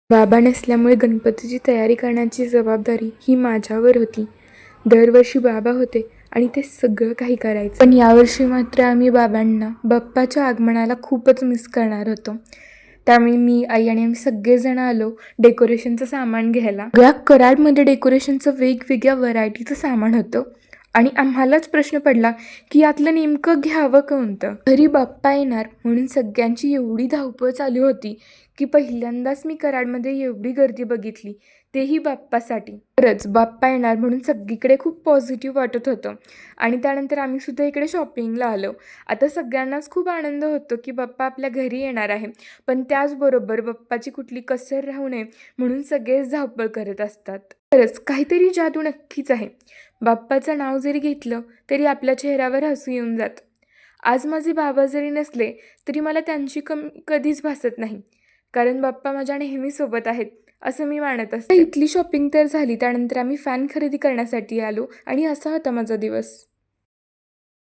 बाबा नसल्यामुळे गणपतीची तयारी करण्याची जबाबदारी ही माझ्यावर होती. दरवर्षी बाबा होते आणि ते सगळं काही करायचं. पण यावर्षी मात्र आम्ही बाबांना बाप्पाच्या आगमनाला खूपच मिस करणार होतो. त्यामुळे मी, आई आणि आम्ही सगळेजण आलो डेकोरेशनचं सामान घ्यायला. या कराडमध्ये डेकोरेशनचं वेगवेगळ्या व्हरायटीचं सामान होतं आणि आम्हालाच प्रश्न पडला की यातलं नेमकं घ्यावं कोणतं. घरी बाप्पा येणार म्हणून सगळ्यांची एवढी धावपळ चालू होती की पहिल्यांदाच मी कराडमध्ये एवढी गर्दी बघितली, तेही बाप्पासाठी. खरंच बाप्पा येणार म्हणून सगळीकडे खूप पॉझिटिव्ह वाटत होतं. आणि त्यानंतर आम्ही सुद्धा इकडे शॉपिंगला आलो. आता सगळ्यांनाच खूप आनंद होतो की बाप्पा आपल्या घरी येणार आहे, पण त्याचबरोबर बाप्पाची कुठली कसर राहू नये म्हणून सगळेच धावपळ करत असतात. खरंच काहीतरी जादू नक्कीच आहे. बाप्पाचं नाव जरी घेतलं तरी आपल्या चेहऱ्यावर हसू येऊन जातं. आज माझे बाबा जरी नसले तरी मला त्यांची कमी कधीच भासत नाही, कारण बाप्पा माझ्या नेहमी सोबत आहेत असं मी मानत असते. इथली शॉपिंग तर झाली. त्यानंतर आम्ही फॅन खरेदी करण्यासाठी आलो आणि असा होता माझा दिवस.